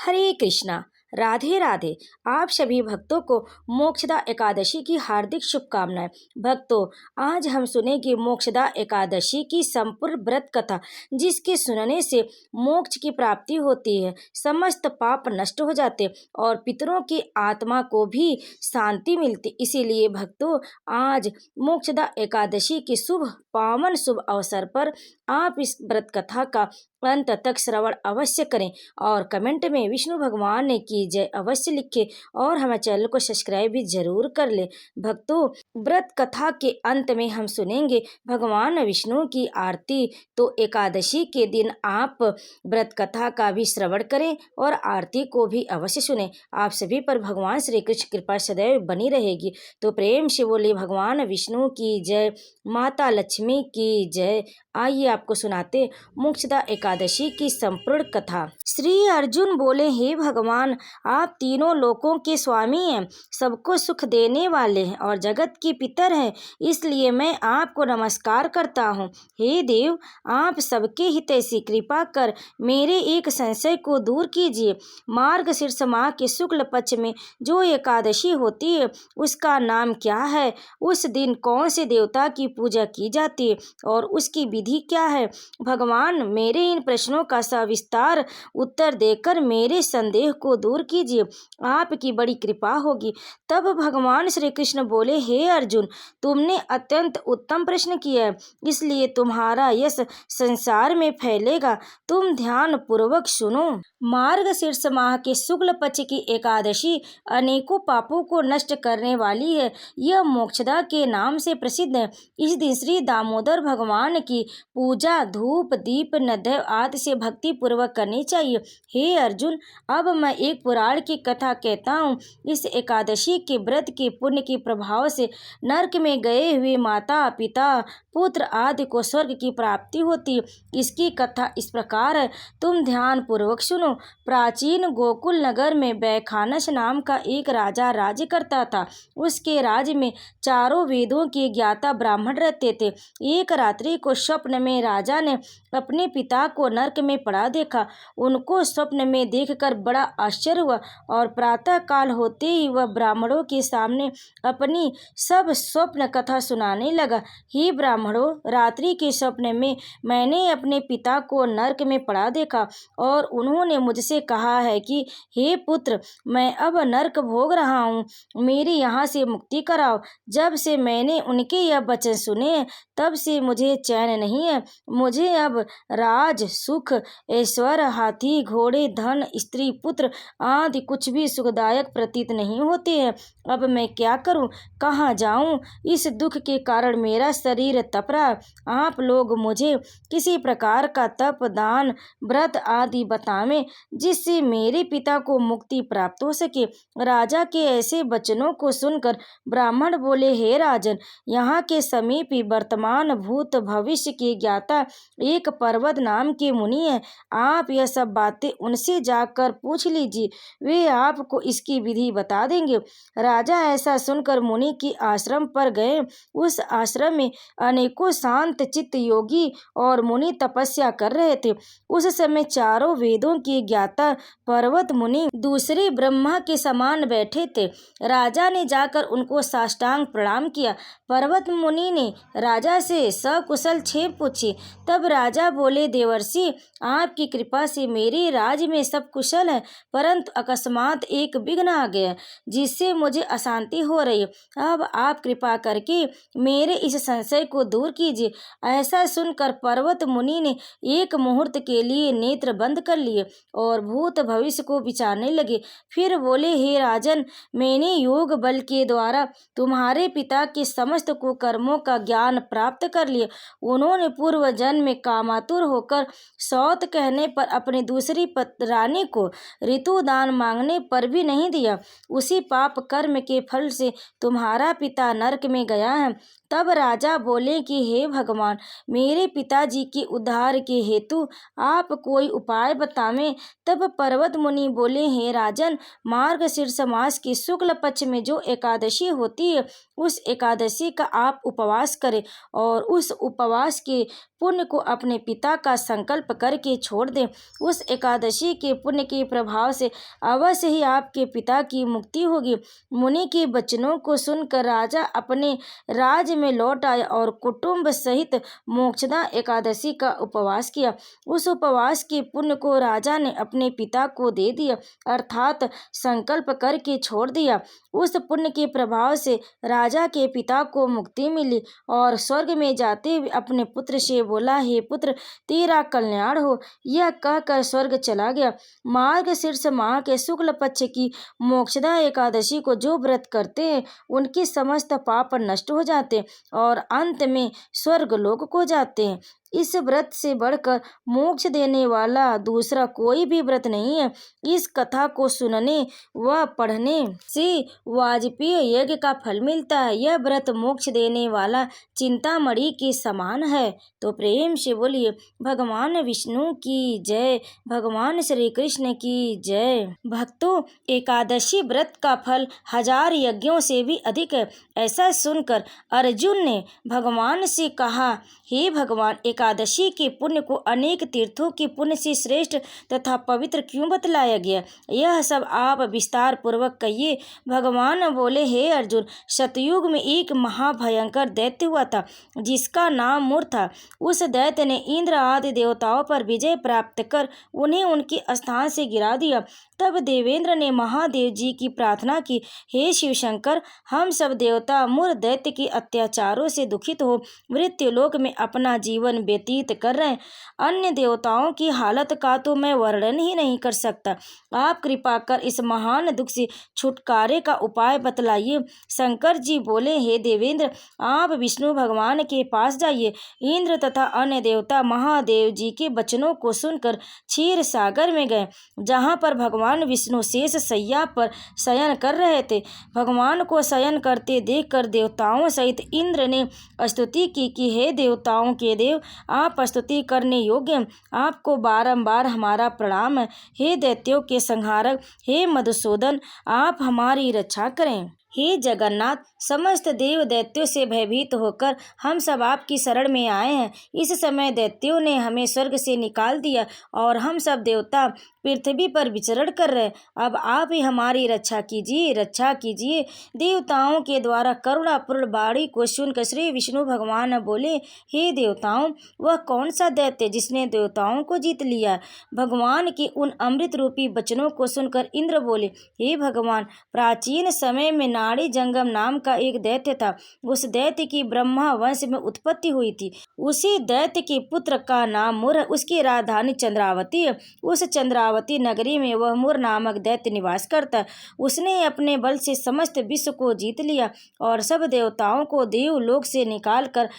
हरे कृष्णा। राधे राधे। आप सभी भक्तों को मोक्षदा एकादशी की हार्दिक शुभकामनाएं। भक्तों, आज हम सुनेंगे मोक्षदा एकादशी की संपूर्ण व्रत कथा, जिसके सुनने से मोक्ष की प्राप्ति होती है, समस्त पाप नष्ट हो जाते और पितरों की आत्मा को भी शांति मिलती। इसीलिए भक्तों, आज मोक्षदा एकादशी के शुभ पावन शुभ अवसर पर आप इस व्रत कथा का अंत तक श्रवण अवश्य करें और कमेंट में विष्णु भगवान ने की जय अवश्य लिखे और हमारे चैनल को सब्सक्राइब भी जरूर कर ले। भक्तों, व्रत कथा के अंत में हम सुनेंगे भगवान विष्णु की आरती। तो एकादशी के दिन आप व्रत कथा का भी श्रवण करें और आरती को भी अवश्य सुने। आप सभी पर भगवान श्री कृष्ण कृपा सदैव बनी रहेगी। तो प्रेम से बोले भगवान विष्णु की जय, माता लक्ष्मी की जय। आइए आपको सुनाते मोक्षदा एकादशी की संपूर्ण कथा। श्री अर्जुन बोले, हे भगवान, आप तीनों लोकों के स्वामी हैं, सबको सुख देने वाले हैं और जगत के पितर हैं, इसलिए मैं आपको नमस्कार करता हूँ। हे देव, आप सबके हितैषी, कृपा कर मेरे एक संशय को दूर कीजिए। मार्गशीर्ष माह के शुक्ल पक्ष में जो एकादशी होती है, उसका नाम क्या है? उस दिन कौन से देवता की पूजा की जाती है और उसकी विधि क्या है? भगवान, मेरे इन प्रश्नों का सविस्तार उत्तर देकर मेरे संदेह को दूर कीजिए, आपकी बड़ी कृपा होगी। तब भगवान श्री कृष्ण बोले, हे अर्जुन, तुमने अत्यंत उत्तम प्रश्न किया है, इसलिए तुम्हारा यश संसार में फैलेगा। तुम ध्यान पूर्वक सुनो। मार्गशीर्ष माह के शुक्ल पक्ष की एकादशी अनेकों पापों को नष्ट करने वाली है। यह मोक्षदा के नाम से प्रसिद्ध है। इस दिन श्री दामोदर भगवान की पूजा धूप दीप नैवेद्य आदि से भक्ति पूर्वक करनी चाहिए। हे अर्जुन, अब मैं एक पुराण की कथा कहता हूँ। इस एकादशी के व्रत के पुण्य के प्रभाव से नरक में गए हुए माता पिता पुत्र आदि को स्वर्ग की प्राप्ति होती है। इसकी कथा इस प्रकार है, तुम ध्यान पूर्वक सुनो। प्राचीन गोकुल नगर में बैखानस नाम का एक राजा राज्य करता था। उसके राज्य में चारों वेदों के ज्ञाता ब्राह्मण रहते थे। एक रात्रि को स्वप्न में राजा ने अपने पिता को नरक में पड़ा देखा। उनको स्वप्न में देखकर बड़ा आश्चर्य हुआ और प्रातः काल होते ही वह ब्राह्मणों के सामने अपनी सब स्वप्न कथा सुनाने लगा। हे ब्राह्मणों, रात्रि के स्वप्न में मैंने अपने पिता को नरक में पड़ा देखा और उन्होंने मुझसे कहा है कि हे पुत्र, मैं अब नरक भोग रहा हूँ, मेरी यहाँ से मुक्ति कराओ। जब से मैंने उनके यह वचन सुने, तब से मुझे चैन नहीं है। मुझे अब राज सुख ऐश्वर्य हाथी घोड़े धन स्त्री पुत्र आदि कुछ भी सुखदायक प्रतीत नहीं होते हैं। अब मैं क्या करूं, कहाँ जाऊं? इस दुख के कारण मेरा शरीर तप रहा। आप लोग मुझे किसी प्रकार का तप दान व्रत आदि बतावें, जिससे मेरे पिता को मुक्ति प्राप्त हो सके। राजा के ऐसे वचनों को सुनकर ब्राह्मण बोले, हे राजन, यहाँ के समीप ही वर्तमान भूत भविष्य के ज्ञाता एक पर्वत नाम के मुनि हैं। आप यह सब बातें उनसे जाकर पूछ लीजिए, वे आपको इसकी विधि बता देंगे। राजा ऐसा सुनकर मुनि के आश्रम पर गए। उस आश्रम में अनेकों शांत चित्त योगी और मुनि तपस्या कर रहे थे। उस समय चारों वेदों के ज्ञाता पर्वत मुनि दूसरे ब्रह्मा के समान बैठे थे। राजा ने जाकर उनको साष्टांग प्रणाम किया। पर्वत मुनि ने राजा से सकुशल क्षेम पूछी। तब राजा बोले, देवर्षि, आपकी कृपा से मेरे राज्य में सब कुशल है, परंतु अकस्मात एक विघ्न आ गया, जिससे मुझे अशांति हो रही है। अब आप कृपा करके मेरे इस संशय को दूर कीजिए। ऐसा सुनकर पर्वत मुनि ने एक मुहूर्त के लिए नेत्र बंद कर लिए और भूत भविष्य को विचारने लगे। फिर बोले, हे राजन, मैंने योग बल के द्वारा तुम्हारे पिता के समस्त कुकर्मों का ज्ञान प्राप्त कर लिया। उन्होंने पूर्व जन्म में कामातुर होकर सौत कहने पर अपनी दूसरी रानी को ऋतुदान मांगने पर भी नहीं दिया। उसी पाप कर्म के फल से तुम्हारा पिता नरक में गया है। तब राजा बोले कि हे भगवान, मेरे पिताजी के उद्धार के हेतु आप कोई उपाय बतावें। तब पर्वत मुनि बोले, हे राजन, मार्गशीर्ष मास की शुक्ल पक्ष में जो एकादशी होती है, उस एकादशी का आप उपवास करें और उस उपवास के पुण्य को अपने पिता का संकल्प करके छोड़ दें। उस एकादशी के पुण्य के प्रभाव से अवश्य ही आपके पिता की मुक्ति होगी। मुनि के वचनों को सुनकर राजा अपने राज्य में लौट आया और कुटुंब सहित मोक्षदा एकादशी का उपवास किया। उस उपवास के पुण्य को राजा ने अपने पिता को दे दिया, अर्थात संकल्प करके छोड़ दिया। उस पुण्य के प्रभाव से राजा के पिता को मुक्ति मिली और स्वर्ग में जाते हुए अपने पुत्र से बोला, हे पुत्र, तेरा कल्याण हो। यह कहकर स्वर्ग चला गया। मार्गशीर्ष माह के शुक्ल पक्ष की मोक्षदा एकादशी को जो व्रत करते हैं, उनके समस्त पाप नष्ट हो जाते हैं और अंत में स्वर्ग लोक को जाते हैं। इस व्रत से बढ़कर मोक्ष देने वाला दूसरा कोई भी व्रत नहीं है। इस कथा को सुनने व पढ़ने से वाजपेय यज्ञ का फल मिलता है। यह व्रत मोक्ष देने वाला चिंतामणि के समान है। तो प्रेम से बोलिए भगवान विष्णु की जय, भगवान श्री कृष्ण की जय। भक्तों, एकादशी व्रत का फल 1000 यज्ञों से भी अधिक है। ऐसा सुनकर अर्जुन ने भगवान से कहा, हे भगवान, एकादशी के पुण्य को अनेक तीर्थों के पुण्य से श्रेष्ठ तथा पवित्र क्यों बतलाया गया? यह सब आप विस्तार पूर्वक कहिए। भगवान बोले, हे अर्जुन, सतयुग में एक महाभयंकर दैत्य हुआ था जिसका नाम मूर था। उस दैत्य ने इंद्र आदि देवताओं पर विजय प्राप्त कर उन्हें उनके स्थान से गिरा दिया। तब देवेंद्र ने महादेव जी की प्रार्थना की, हे शिव शंकर, हम सब देवता मूर दैत्य के अत्याचारों से दुखित हो मृत्युलोक में अपना जीवन व्यतीत कर रहे हैं। अन्य देवताओं की हालत का तो मैं वर्णन ही नहीं कर सकता। आप कृपा कर इस महान दुख से छुटकारे का उपाय बतलाइए। शंकर जी बोले, हे देवेंद्र, आप विष्णु भगवान के पास जाइए। इंद्र तथा अन्य देवता महादेव जी के वचनों को सुनकर क्षीर सागर में गए, जहाँ पर भगवान विष्णु शेष शैया पर शयन कर रहे थे। भगवान को शयन करते देखकर देवताओं सहित इंद्र ने स्तुति की कि हे देवताओं के देव, आप स्तुति करने योग्य, आपको बारंबार हमारा प्रणाम है। हे दैत्यों के संहारक, हे मधुसूदन, आप हमारी रक्षा करें। हे जगन्नाथ, समस्त देव दैत्यों से भयभीत होकर हम सब आपकी शरण में आए हैं। इस समय दैत्यों ने हमें स्वर्ग से निकाल दिया और हम सब देवता पृथ्वी पर विचरण कर रहे। अब आप ही हमारी रक्षा कीजिए, रक्षा कीजिए। देवताओं के द्वारा करुणापूर्ण वाणी को सुनकर श्री विष्णु भगवान बोले, हे देवताओं, वह कौन सा दैत्य जिसने देवताओं को जीत लिया? भगवान के उन अमृत रूपी वचनों को सुनकर इंद्र बोले, हे भगवान, प्राचीन समय में नाड़ी जंगम नाम का एक दैत्य था। उस दैत्य की ब्रह्मा वंश में उत्पत्ति हुई थी। उसी दैत्य के पुत्र का नाम मूर है। उसकी राजधानी चंद्रावती है। उस चंद्रावती नगरी में वह मूर नामक दैत्य निवास करता है। उसने अपने बल से समस्त विश्व को जीत लिया और सब देवताओं को देवलोक से निकालकर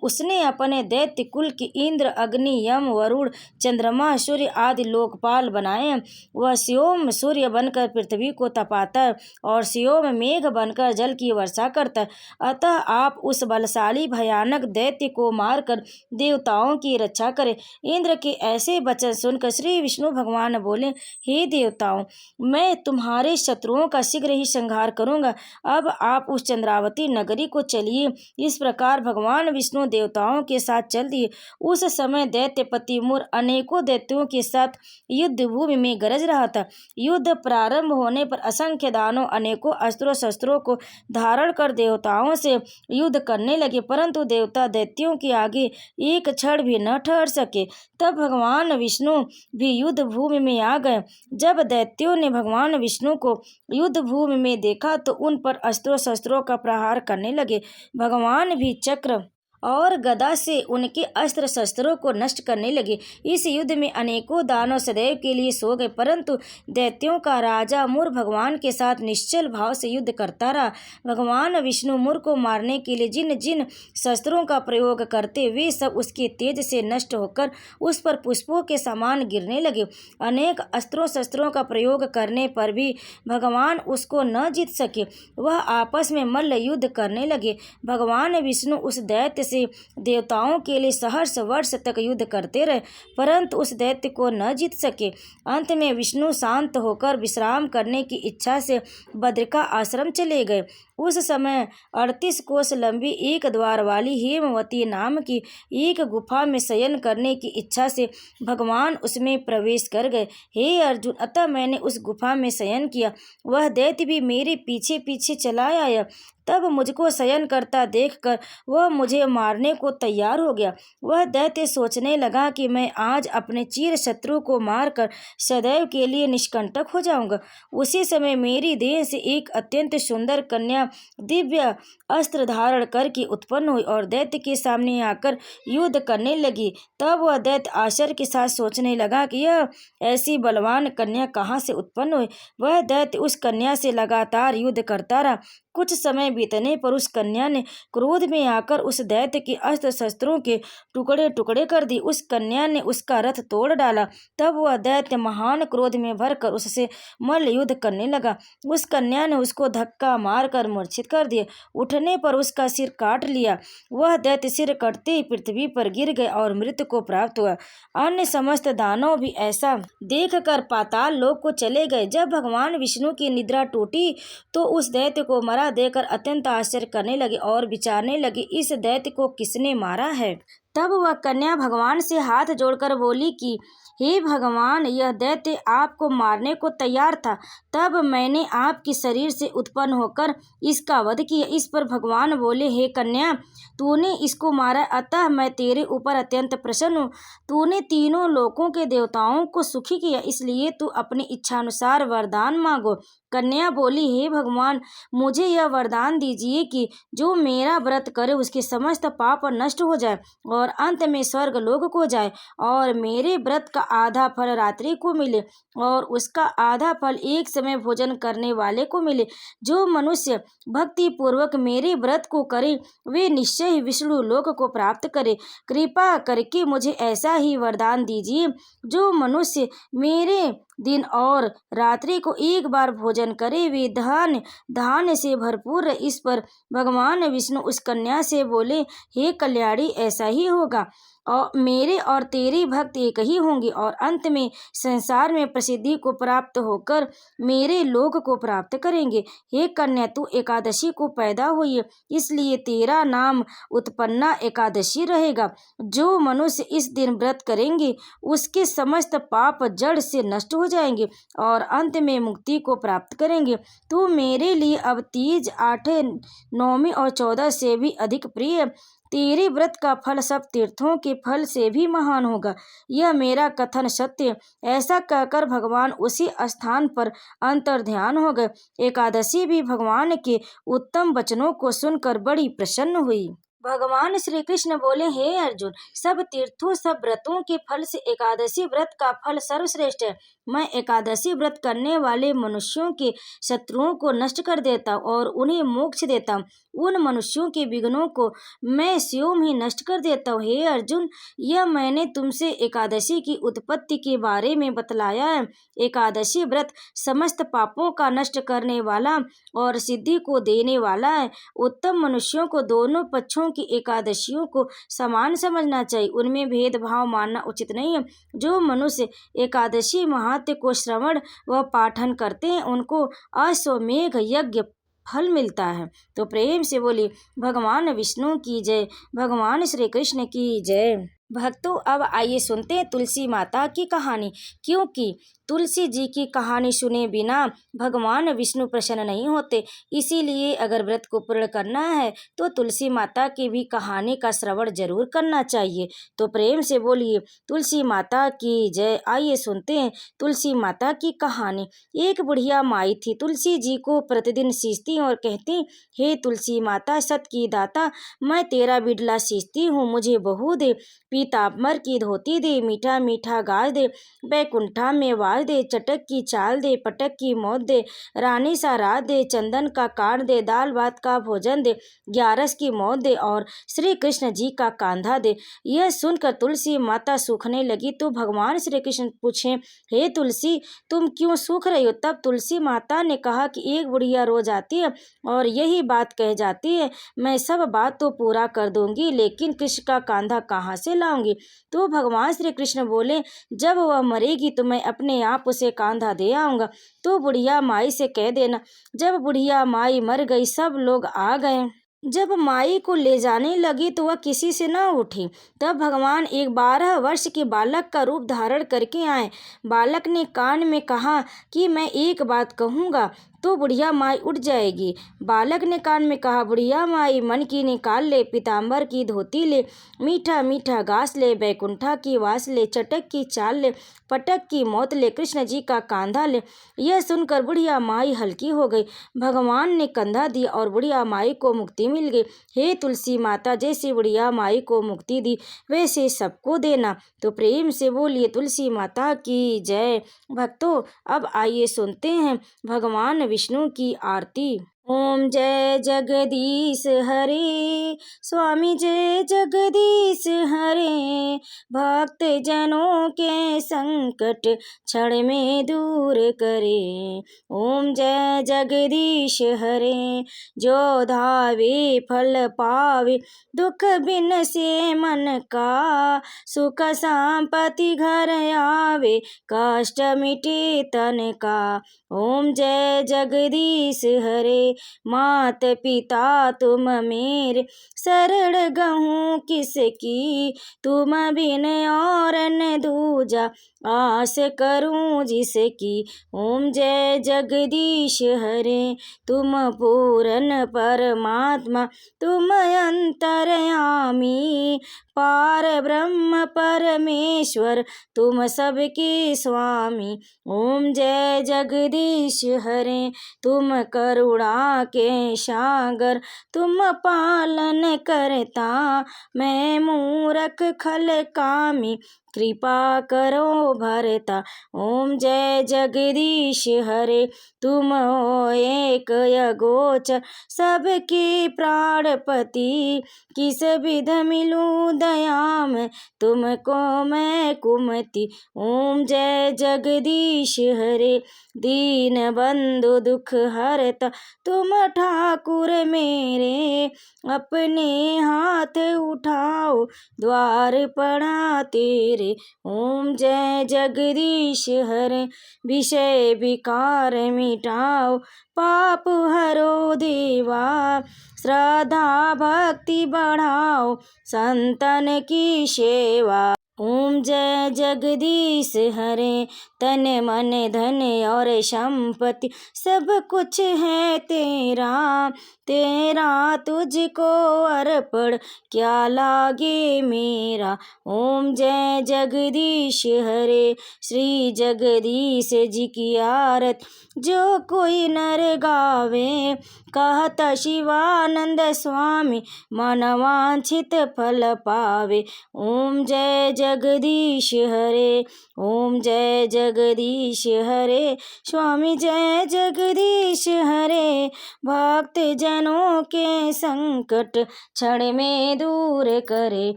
उसने अपने दैत्य कुल के इंद्र, अग्नि, यम, वरुण, चंद्रमा, सूर्य आदि लोकपाल बनाए हैं। वह सोम सूर्य बनकर पृथ्वी को तपाता है और सोम मेघ बनकर जल की वर्षा करता है। अतः आप उस बलशाली भयानक दैत्य को मारकर देवताओं की रक्षा करें। इंद्र के ऐसे वचन सुनकर श्री विष्णु भगवान बोले, हे देवताओं, मैं तुम्हारे शत्रुओं का शीघ्र ही संहार करूंगा। अब आप उस चंद्रावती नगरी को चलिए। इस प्रकार भगवान विष्णु देवताओं के साथ चल दिए। उस समय दैत्यपति मूर अनेकों दैत्यों के साथ युद्ध भूमि में गरज रहा था। युद्ध प्रारंभ होने पर असंख्य दानव अनेकों अस्त्रों शस्त्रों को धारण कर देवताओं से युद्ध करने लगे, परंतु देवता दैत्यों के आगे एक क्षण भी न ठहर सके। तब भगवान विष्णु भी युद्ध भूमि में आ गए। जब दैत्यों ने भगवान विष्णु को युद्ध भूमि में देखा तो उन पर अस्त्रों शस्त्रों का प्रहार करने लगे। भगवान भी चक्र और गदा से उनके अस्त्र शस्त्रों को नष्ट करने लगे। इस युद्ध में अनेकों दानव सदैव के लिए सो गए, परंतु दैत्यों का राजा मुर भगवान के साथ निश्चल भाव से युद्ध करता रहा। भगवान विष्णु मुर को मारने के लिए जिन जिन शस्त्रों का प्रयोग करते, वे सब उसके तेज से नष्ट होकर उस पर पुष्पों के समान गिरने लगे। अनेक अस्त्रों शस्त्रों का प्रयोग करने पर भी भगवान उसको न जीत सके। वह आपस में मल्ल युद्ध करने लगे। भगवान विष्णु उस दैत्य से देवताओं के लिए सहस्र वर्ष तक युद्ध करते रहे, परंतु उस दैत्य को न जीत सके। अंत में विष्णु शांत होकर विश्राम करने की इच्छा से बद्रिका आश्रम चले गए। उस समय 38 कोस लंबी एक द्वार वाली हेमवती नाम की एक गुफा में शयन करने की इच्छा से भगवान उसमें प्रवेश कर गए। हे अर्जुन, अतः मैंने उस गुफा में शयन किया। वह दैत्य भी मेरे पीछे पीछे चला आया। तब मुझको शयन करता देखकर वह मुझे मारने को तैयार हो गया। वह दैत्य सोचने लगा कि मैं आज अपने चिर शत्रु को मारकर सदैव के लिए निष्कंटक हो जाऊंगा। उसी समय मेरी देह से एक अत्यंत सुंदर कन्या दिव्य अस्त्र धारण करके उत्पन्न हुई और दैत्य के सामने आकर युद्ध करने लगी। तब वह दैत्य आश्चर्य के साथ सोचने लगा कि यह ऐसी बलवान कन्या कहाँ से उत्पन्न हुई। वह दैत्य उस कन्या से लगातार युद्ध करता रहा। कुछ समय बीतने पर उस कन्या ने क्रोध में आकर उस दैत्य के अस्त्र शस्त्रों के टुकड़े टुकड़े कर दी। उस कन्या ने उसका रथ तोड़ डाला। तब वह दैत्य महान क्रोध में भरकर उससे मल्ल युद्ध करने लगा। उस कन्या ने उसको धक्का मारकर मूर्छित कर दिया। उठने पर उसका सिर काट लिया। वह दैत्य सिर कटते ही पृथ्वी पर गिर गए और मृत्यु को प्राप्त हुआ। अन्य समस्त दानव भी ऐसा देखकर पाताल लोक को चले गए। जब भगवान विष्णु की निद्रा टूटी तो उस दैत्य को मरा देकर अत्यंत आश्चर्य करने लगे और विचारने लगे, इस दैत्य को किसने मारा है। तब वह कन्या भगवान से हाथ जोड़कर बोली कि हे भगवान, यह दैत्य आपको मारने को तैयार था, तब मैंने आपके शरीर से उत्पन्न होकर इसका वध किया। इस पर भगवान बोले, हे कन्या, तूने इसको मारा, अतः मैं तेरे ऊपर अत्यंत प्रसन्न हूँ। तूने तीनों लोकों के देवताओं को सुखी किया, इसलिए तू अपनी इच्छानुसार वरदान मांगो। कन्या बोली, हे भगवान, मुझे यह वरदान दीजिए कि जो मेरा व्रत करे उसके समस्त पाप नष्ट हो जाए और अंत में स्वर्ग लोक को जाए और मेरे व्रत का आधा फल रात्रि को मिले और उसका आधा फल एक समय भोजन करने वाले को मिले। जो मनुष्य भक्ति पूर्वक मेरे व्रत को करे वे निश्चय ही विष्णु लोक को प्राप्त करे। कृपा करके मुझे ऐसा ही वरदान दीजिए। जो मनुष्य मेरे दिन और रात्रि को एक बार भोजन करे वे धान्य से भरपूर रहे। इस पर भगवान विष्णु उस कन्या से बोले, हे कल्याणी, ऐसा ही होगा और मेरे और तेरी भक्त एक ही होंगे और अंत में संसार में प्रसिद्धि को प्राप्त होकर मेरे लोक को प्राप्त करेंगे। हे कन्या, तू एकादशी को पैदा हुई है, इसलिए तेरा नाम उत्पन्ना एकादशी रहेगा। जो मनुष्य इस दिन व्रत करेंगे उसके समस्त पाप जड़ से नष्ट हो जाएंगे और अंत में मुक्ति को प्राप्त करेंगे। तू मेरे लिए अब तीज, आठे, नौमी और 14 से भी अधिक प्रिय है। तेरे व्रत का फल सब तीर्थों के फल से भी महान होगा। यह मेरा कथन सत्य। ऐसा कहकर भगवान उसी स्थान पर अंतर्ध्यान हो गए। एकादशी भी भगवान के उत्तम वचनों को सुनकर बड़ी प्रसन्न हुई। भगवान श्री कृष्ण बोले, हे अर्जुन, सब तीर्थों सब व्रतों के फल से एकादशी व्रत का फल सर्वश्रेष्ठ है। मैं एकादशी व्रत करने वाले मनुष्यों के शत्रुओं को नष्ट कर देता हूँ और उन्हें मोक्ष देता हूँ। उन मनुष्यों के विघ्नों को मैं स्वयं ही नष्ट कर देता हूँ। हे अर्जुन, यह मैंने तुमसे एकादशी की उत्पत्ति के बारे में बतलाया है। एकादशी व्रत समस्त पापों का नष्ट करने वाला और सिद्धि को देने वाला है। उत्तम मनुष्यों को दोनों पक्षों की एकादशियों को समान समझना चाहिए, उनमें भेदभाव मानना उचित नहीं है। जो मनुष्य एकादशी महात्म्य को श्रवण व पाठन करते हैं उनको अश्वमेघ यज्ञ फल मिलता है। तो प्रेम से बोली भगवान विष्णु की जय, भगवान श्री कृष्ण की जय। भक्तों अब आइए सुनते हैं तुलसी माता की कहानी। क्योंकि तुलसी जी की कहानी सुने बिना भगवान विष्णु प्रसन्न नहीं होते, इसीलिए अगर व्रत को पूर्ण करना है तो तुलसी माता की भी कहानी का श्रवण जरूर करना चाहिए। तो प्रेम से बोलिए तुलसी माता की जय। आइए सुनते हैं तुलसी माता की कहानी। एक बुढ़िया माई थी, तुलसी जी को प्रतिदिन सींचती और कहती, हे तुलसी माता सत की दाता, मैं तेरा बिडला सींचती हूँ, मुझे बहू दे, पीताम्बर की धोती दे, मीठा मीठा गाज दे, बैकुंठा में वाज दे, चटक की चाल दे, पटक की मौत दे, रानी सा रात दे, चंदन का काट दे, दाल भात का भोजन दे, ग्यारस की मौत दे और श्री कृष्ण जी का कांधा दे। यह सुनकर तुलसी माता सूखने लगी तो भगवान श्री कृष्ण पूछे, हे तुलसी तुम क्यों सूख रही हो? तब तुलसी माता ने कहा कि एक बुढ़िया रोज आती है और यही बात कह जाती है, मैं सब बात तो पूरा कर दूंगी लेकिन कृष्ण का कांधा कहाँ से लाऊंगी? तो भगवान श्री कृष्ण बोले, जब वह मरेगी तो मैं अपने आप उसे कांधा दे आऊंगा। तो बुढ़िया माई से कह देना। जब बुढ़िया माई मर गई सब लोग आ गए। जब माई को ले जाने लगी तो वह किसी से न उठी। तब भगवान एक 12 वर्ष के बालक का रूप धारण करके आए। बालक ने कान में कहा कि मैं एक बात कहूँगा तो बुढ़िया माई उठ जाएगी। बालक ने कान में कहा, बुढ़िया माई मन की निकाल ले, पीताम्बर की धोती ले, मीठा मीठा घास ले, बैकुंठा की वास ले, चटक की चाल ले, पटक की मौत ले, कृष्ण जी का कांधा ले। यह सुनकर बुढ़िया माई हल्की हो गई। भगवान ने कंधा दिया और बुढ़िया माई को मुक्ति मिल गई। हे तुलसी माता, जैसे बुढ़िया माई को मुक्ति दी वैसे सबको देना। तो प्रेम से बोलिए तुलसी माता की जय। भक्तों अब आइए सुनते हैं भगवान विष्णु की आरती। ओम जय जगदीश हरे, स्वामी जय जगदीश हरे, भक्त जनों के संकट क्षण में दूर करे। ओम जय जगदीश हरे, जो धावे फल पावे, दुख बिन से मन का, सुख संपत्ति घर आवे, कष्ट मिटे तन का। ओम जय जगदीश हरे, मात पिता तुम मेरे, शरण गहूँ किसकी, तुम बिन और न दूजा, आस करूं जिसकी। ओम जय जगदीश हरे, तुम पूर्ण परमात्मा, तुम अंतर्यामी, पार ब्रह्म परमेश्वर, तुम सबके स्वामी। ओम जय जगदीश हरे, तुम करुणा के सागर, तुम पालन करता, मैं मूरख खल कामी, कृपा करो भरता। ओम जय जगदीश हरे, तुम हो एक अगोचर, सबके प्राणपति, किस विध मिलूं दया में, तुमको मैं कुमति। ओम जय जगदीश हरे, दीन बंधु दुख हरता, तुम ठाकुर मेरे, अपने हाथ उठाओ, द्वार पड़ा तेरे। ओम जय जगदीश हरे, विषय विकार मिटाओ, पाप हरो देवा, श्रद्धा भक्ति बढ़ाओ, संतन की सेवा। ओम जय जगदीश हरे, तन मन धन और संपत्ति सब कुछ है तेरा, तेरा तुझको अर्पण क्या लागे मेरा। ओम जय जगदीश हरे, श्री जगदीश जी की आरत जो कोई नर गावे, कहत शिवानंद स्वामी, मन वांछित फल पावे। ओम जय जगदीश हरे, ओम जय जगदीश हरे, स्वामी जय जगदीश हरे, भक्त जनों के संकट क्षण में दूर करे।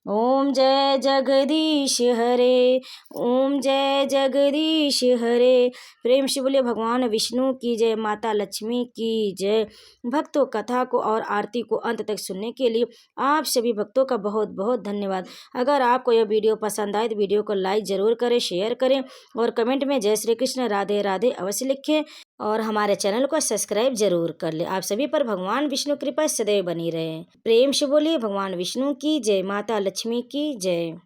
ओम जय जगदीश हरे, ओम जय जगदीश हरे। प्रेम से बोले भगवान विष्णु की जय, माता लक्ष्मी की जय। भक्तों कथा को और आरती को अंत तक सुनने के लिए आप सभी भक्तों का बहुत बहुत धन्यवाद। अगर आपको यह वीडियो पसंद आए तो वीडियो को लाइक जरूर करें, शेयर करें और कमेंट में जय श्री कृष्ण राधे राधे अवश्य लिखें और हमारे चैनल को सब्सक्राइब जरूर कर ले। आप सभी पर भगवान विष्णु कृपा सदैव बनी रहे। प्रेम से बोलिए भगवान विष्णु की जय, माता लक्ष्मी की जय।